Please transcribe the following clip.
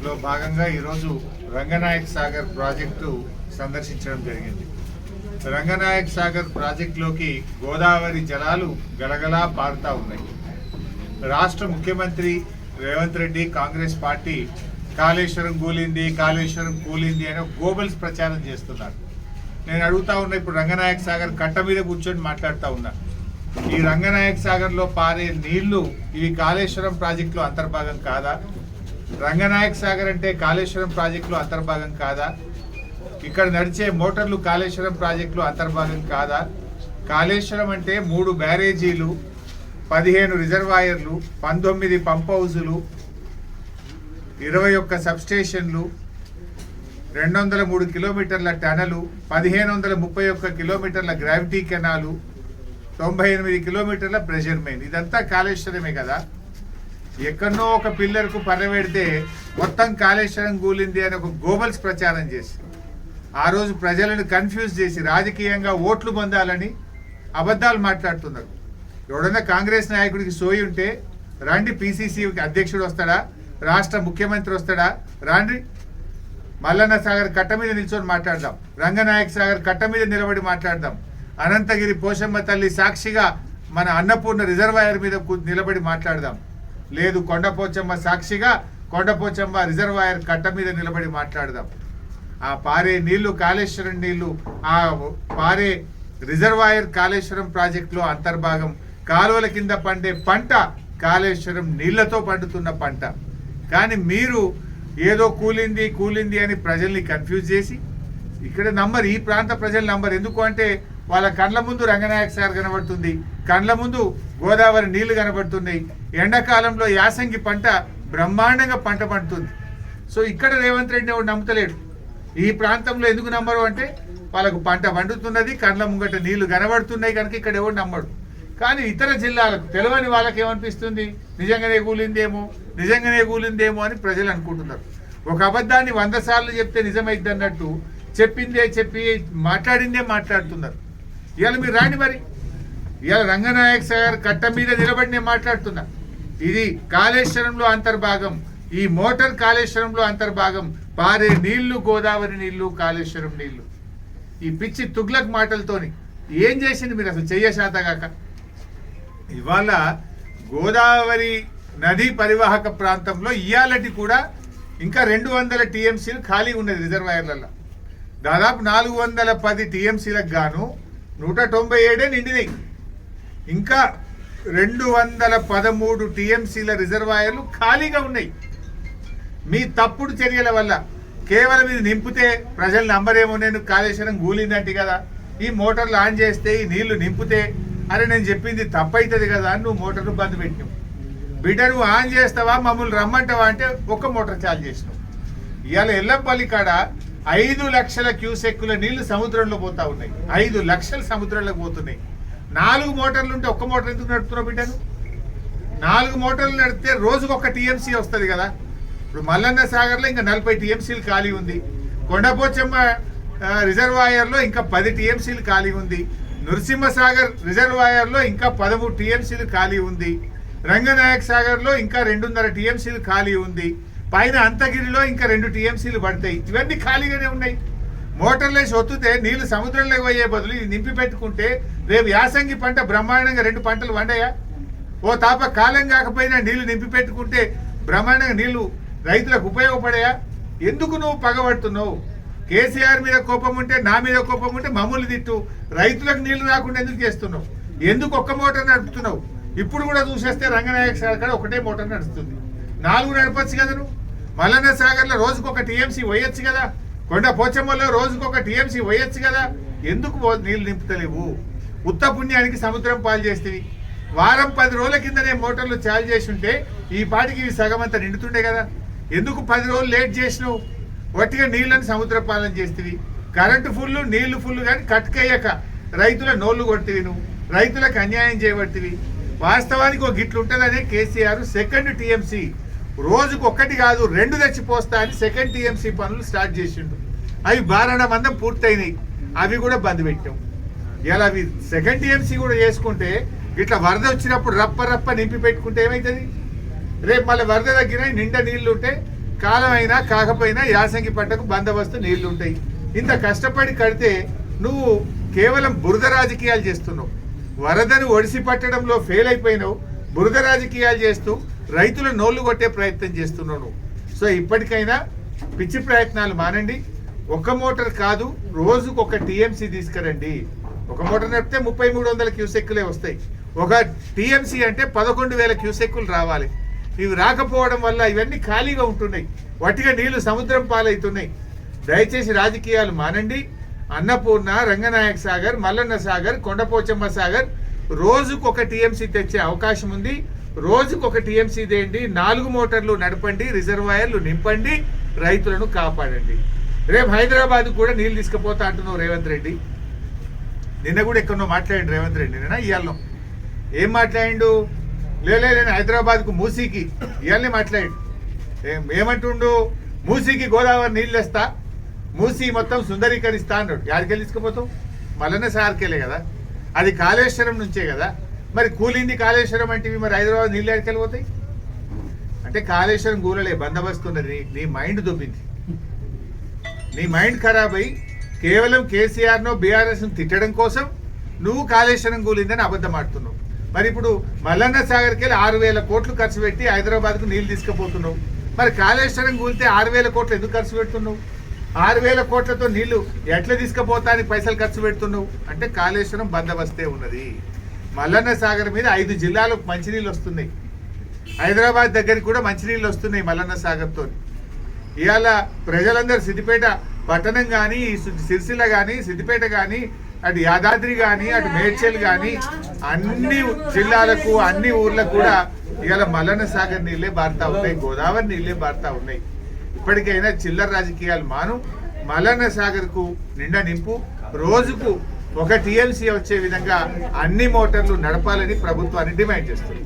లో భాగంగా ఈరోజు రంగనాయక్ సాగర్ ప్రాజెక్టు సందర్శించడం జరిగింది. రంగనాయక్ సాగర్ ప్రాజెక్టులోకి గోదావరి జలాలు గలగలా పారుతా ఉన్నాయి. రాష్ట్ర ముఖ్యమంత్రి రేవంత్ రెడ్డి కాంగ్రెస్ పార్టీ కాళేశ్వరం కూలింది అని గోబల్స్ ప్రచారం చేస్తున్నారు. నేను అడుగుతా ఉన్నా, ఇప్పుడు రంగనాయక్ సాగర్ కట్ట మీద కూర్చొని మాట్లాడుతూ ఉన్నా, ఈ రంగనాయక్ సాగర్లో పారే నీళ్లు ఇవి కాళేశ్వరం ప్రాజెక్టులో అంతర్భాగం కాదా? రంగనాయక్ సాగర్ అంటే కాళేశ్వరం ప్రాజెక్టులో అంతర్భాగం కాదా? ఇక్కడ నడిచే మోటార్లు కాళేశ్వరం ప్రాజెక్టులో అంతర్భాగం కాదా? కాళేశ్వరం అంటే 3 బ్యారేజీలు, 15 రిజర్వాయర్లు, 19 పంప్ హౌజులు, 21 సబ్స్టేషన్లు, 203 కిలోమీటర్ల టనలు, 1531 కిలోమీటర్ల గ్రావిటీ కెనాలు, 98 కిలోమీటర్ల ప్రెషర్ మెయిన్. ఇదంతా కాళేశ్వరమే కదా. ఎక్కడో ఒక పిల్లర్కు పరవెడితే మొత్తం కాళేశ్వరం కూలింది అని ఒక గోబల్స్ ప్రచారం చేసి ఆ రోజు ప్రజలను కన్ఫ్యూజ్ చేసి రాజకీయంగా ఓట్లు పొందాలని అబద్ధాలు మాట్లాడుతున్నారు. ఎవడన్నా కాంగ్రెస్ నాయకుడికి సోయి ఉంటే రండి, పిసిసి అధ్యక్షుడు వస్తాడా, రాష్ట్ర ముఖ్యమంత్రి వస్తాడా, రండి మల్లన్న సాగర్ కట్ట మీద నిల్చొని మాట్లాడదాం, రంగనాయక్ సాగర్ కట్ట మీద నిలబడి మాట్లాడదాం, అనంతగిరి పోషమ్మ తల్లి సాక్షిగా మన అన్నపూర్ణ రిజర్వాయర్ మీద నిలబడి మాట్లాడదాం. లేదు, కొండపోచమ్మ సాక్షిగా కొండపోచమ్మ రిజర్వాయర్ కట్ట మీద నిలబడి మాట్లాడదాం. ఆ పారే నీళ్లు కాళేశ్వరం నీళ్లు, ఆ పారే రిజర్వాయర్ కాళేశ్వరం ప్రాజెక్టులో అంతర్భాగం. కాలువల కింద పండే పంట కాళేశ్వరం నీళ్లతో పండుతున్న పంట. కానీ మీరు ఏదో కూలింది అని ప్రజల్ని కన్ఫ్యూజ్ చేసి ఇక్కడ నంబర్, ఈ ప్రాంత ప్రజల నంబర్. ఎందుకు అంటే వాళ్ళ కండ్ల ముందు రంగనాయక సాగర్ కనబడుతుంది, కండ్ల ముందు గోదావరి నీళ్లు కనబడుతున్నాయి. ఎండాకాలంలో యాసంగి పంట బ్రహ్మాండంగా పంట పండుతుంది. సో ఇక్కడ రేవంత్ రెడ్డిని ఎవరు నమ్ముతలేడు. ఈ ప్రాంతంలో ఎందుకు నమ్మరు అంటే వాళ్ళకు పంట పండుతున్నది, కండ్ల ముంగట నీళ్లు కనబడుతున్నాయి కనుక ఇక్కడ ఎవరు నమ్మడు. కానీ ఇతర జిల్లాలకు తెలియని వాళ్ళకి ఏమనిపిస్తుంది, నిజంగానే కూలిందేమో అని ప్రజలు అనుకుంటున్నారు. ఒక అబద్ధాన్ని 100 సార్లు చెప్తే నిజమైద్ది అన్నట్టు చెప్పి మాట్లాడిందే మాట్లాడుతున్నారు. ఇవాళ మీరు రాండి, మరి ఇవాళ రంగనాయక్ సాగర్ కట్ట మీద నిలబడి నేను మాట్లాడుతున్నా. ఇది కాళేశ్వరంలో అంతర్భాగం, ఈ మోటార్ కాళేశ్వరంలో అంతర్భాగం. పారే నీళ్లు గోదావరి నీళ్లు, కాళేశ్వరం నీళ్లు. ఈ పిచ్చి తుగ్లక్ మాటలతోని ఏం చేసింది మీరు అసలు చెయ్యశాతగాక? ఇవాళ గోదావరి నదీ పరివాహక ప్రాంతంలో ఇయాలటి కూడా ఇంకా 200 టీఎంసీలు ఖాళీ ఉన్నది రిజర్వాయర్లలో. దాదాపు 410 టీఎంసీలకు గాను 197 నిండినాయి. ఇంకా 213 టీఎంసీల రిజర్వాయర్లు ఖాళీగా ఉన్నాయి. మీ తప్పుడు చర్యల వల్ల కేవలం ఇది నింపితే ప్రజలు నమ్మరేమో, నేను కాళేశ్వరం కూలిందంటే కదా, ఈ మోటార్లు ఆన్ చేస్తే ఈ నీళ్లు నింపితే అరే నేను చెప్పింది తప్పైతుంది కదా అని నువ్వు మోటార్లు బంద్ పెట్టినావు. బిడ్డ నువ్వు ఆన్ చేస్తావా, మమ్మల్ని రమ్మంటావా అంటే ఒక్క మోటార్ చాలు చేసినావు. ఇవాళ ఎల్లంపల్లి కాడ 5 లక్షల క్యూసెక్కుల నీళ్లు సముద్రంలో పోతా ఉన్నాయి. 5 లక్షలు సముద్రంలోకి పోతున్నాయి. 4 మోటార్లు ఉంటే ఒక్క మోటార్ ఎందుకు నడుపుతున్నావు బిడ్డను? 4 మోటార్లు నడిపితే రోజుకు 1 టీఎంసీ వస్తుంది కదా. ఇప్పుడు మల్లన్న సాగర్లో ఇంకా 40 టీఎంసీలు ఖాళీ ఉంది. కొండపోచమ్మ రిజర్వాయర్లో ఇంకా 10 టీఎంసీలు ఖాళీ ఉంది. నృసింహసాగర్ రిజర్వాయర్లో ఇంకా 13 టీఎంసీలు ఖాళీ ఉంది. రంగనాయక్ సాగర్లో ఇంకా 2.5 టీఎంసీలు ఖాళీ ఉంది. పైన అంతగిరిలో ఇంకా 2 టీఎంసీలు పడతాయి. ఇవన్నీ ఖాళీగానే ఉన్నాయి. మోటార్లేసి ఒత్తుతే నీళ్లు సముద్రంలోకి పోయే బదులు ఇది నింపి పెట్టుకుంటే రేపు యాసంగి పంట బ్రహ్మాండంగా 2 పంటలు వండాయా? ఓ తాప కాలం కాకపోయినా నీళ్లు నింపి పెట్టుకుంటే బ్రహ్మాండంగా నీళ్లు రైతులకు ఉపయోగపడాయా? ఎందుకు నువ్వు పగబడుతున్నావు? కేసీఆర్ మీద కోపం ఉంటే, నా మీద కోపం ఉంటే మమ్మల్ని తిట్టు. రైతులకు నీళ్లు రాకుండా ఎందుకు చేస్తున్నావు? ఎందుకు ఒక్క మోటార్ నడుపుతున్నావు? ఇప్పుడు కూడా చూసేస్తే రంగనాయక సాగర్ కాడ ఒకటే మోటార్ నడుస్తుంది. 4 నడపచ్చు కదా నువ్వు. మల్లన్న సాగర్లో రోజుకు 1 టీఎంసీ పోయొచ్చు కదా. కొండ పోచమ్మలో రోజుకు 1 టీఎంసీ పోయొచ్చు కదా. ఎందుకు నీళ్లు నింపుతలేవు? ఉత్త పుణ్యానికి సముద్రం పాలు చేస్తేవి. వారం 10 రోజుల కిందనే మోటార్లు చాలు చేసి ఉంటే ఈ పాటికి ఇవి సగం అంతా నిండుతుండే కదా. ఎందుకు 10 రోజులు లేట్ చేసినావు? వట్టిగా నీళ్లను సముద్ర పాలన చేస్తేవి. కరెంటు ఫుల్, నీళ్లు ఫుల్, కానీ కట్టుకయ్యాక రైతుల నోళ్లు కొట్టివి. నువ్వు రైతులకు అన్యాయం చేయబట్టివి. వాస్తవానికి ఒక గిట్లు ఉంటుందనే కేసీఆర్ 2nd టీఎంసీ రోజుకు 1 కాదు 2 తెచ్చిపోస్తా అని 2nd టీఎంసీ పనులు స్టార్ట్ చేసిండు. అవి 12 మందం పూర్తయినాయి. అవి కూడా బంద్ పెట్టాం. ఇలా అవి 2nd టీఎంసీ కూడా చేసుకుంటే ఇట్లా వరద వచ్చినప్పుడు రప్ప నింపి పెట్టుకుంటే ఏమవుతుంది? రేపు మళ్ళీ వరద తగ్గినాయి, నిండా నీళ్లు ఉంటే కాలం అయినా కాకపోయినా యాసంగి పంటకు బందోబస్తు నీళ్లు ఉంటాయి. ఇంత కష్టపడి కడితే నువ్వు కేవలం బురద రాజకీయాలు చేస్తున్నావు. వరదను ఒడిసి పట్టడంలో ఫెయిల్ అయిపోయినావు. బురద రాజకీయాలు చేస్తూ రైతుల నోళ్లు కొట్టే ప్రయత్నం చేస్తున్నావు నువ్వు. సో ఇప్పటికైనా పిచ్చి ప్రయత్నాలు మానండి. ఒక మోటార్ కాదు, రోజుకు ఒక టీఎంసీ తీసుకురండి. ఒక మోటార్ నడిపితే 3300 క్యూసెక్కులే వస్తాయి. ఒక టీఎంసీ అంటే 11,000 క్యూసెక్కులు రావాలి. ఇవి రాకపోవడం వల్ల ఇవన్నీ ఖాళీగా ఉంటున్నాయి. వట్టిగా నీళ్లు సముద్రం పాలవుతున్నాయి. దయచేసి రాజకీయాలు మానండి. అన్నపూర్ణ, రంగనాయక సాగర్, మల్లన్న సాగర్, కొండపోచమ్మ సాగర్ రోజుకు ఒక టీఎంసీ తెచ్చే అవకాశం ఉంది. రోజుకు ఒక టీఎంసీ తేయండి. 4 మోటార్లు నడపండి, రిజర్వాయర్లు నింపండి, రైతులను కాపాడండి. రేపు హైదరాబాద్ కూడా నీళ్లు తీసుకుపోతా అంటున్నావు రేవంత్ రెడ్డి. నిన్న కూడా ఎక్కడో మాట్లాడండి రేవంత్ రెడ్డి. నిన్న ఇవాళ ఏం మాట్లాడిండు? నేను హైదరాబాద్కు మూసీకి ఇవాళనే మాట్లాడిండు. ఏమంటుండు? మూసీకి గోదావరి నీళ్ళు వేస్తా, మూసీ మొత్తం సుందరీకరిస్తా అన్నాడు. యాడికెళ్ళి తీసుకుపోతావు? మల్లన్న సార్కెళ్ళే కదా, అది కాళేశ్వరం నుంచే కదా. మరి కూలింది కాళేశ్వరం అంటే మరి హైదరాబాద్ నీళ్ళు ఎక్కడికెళ్ళిపోతాయి? అంటే కాళేశ్వరం కూలలే, బందోబస్తు ఉన్నది. నీ మైండ్ దొబ్బింది. నీ మైండ్ ఖరాబ్ అయ్యి కేవలం కేసీఆర్నో బీఆర్ఎస్ను తిట్టడం కోసం నువ్వు కాళేశ్వరం కూలిందని అబద్ధం ఆడుతున్నావు. మరి ఇప్పుడు మల్లన్న సాగర్కి వెళ్ళి 6,000 కోట్లు ఖర్చు పెట్టి హైదరాబాద్కు నీళ్ళు తీసుకుపోతున్నావు. మరి కాళేశ్వరం కూలితే 6,000 కోట్లు ఎందుకు ఖర్చు పెడుతున్నావు? 6,000 కోట్లతో నీళ్లు ఎట్లా తీసుకుపోతా అని పైసలు ఖర్చు పెడుతున్నావు? అంటే కాళేశ్వరం బందోబస్తే ఉన్నది. మల్లన్న సాగర్ మీద 5 జిల్లాలకు మంచినీళ్ళు వస్తున్నాయి. హైదరాబాద్ దగ్గరికి కూడా మంచినీళ్ళు వస్తున్నాయి మల్లన్న సాగర్తో. ఇవాళ ప్రజలందరూ సిద్దిపేట పట్టణం కానీ, సిరిసిల్ల కానీ, సిద్దిపేట కానీ, అటు యాదాద్రి కానీ, అటు మేడ్చల్ కానీ అన్ని జిల్లాలకు, అన్ని ఊర్లకు కూడా ఇవాళ మల్లన్న సాగర్ నీళ్ళే బారుతా ఉన్నాయి, గోదావరి నీళ్ళే బారుతా ఉన్నాయి. ఇప్పటికైనా చిల్లర రాజకీయాలు మాను. మల్లన్న సాగర్కు నిండా నింపు. రోజుకు ఒక టీఎంసీ వచ్చే విధంగా అన్ని మోటార్లు నడపాలని ప్రభుత్వాన్ని డిమాండ్ చేస్తుంది.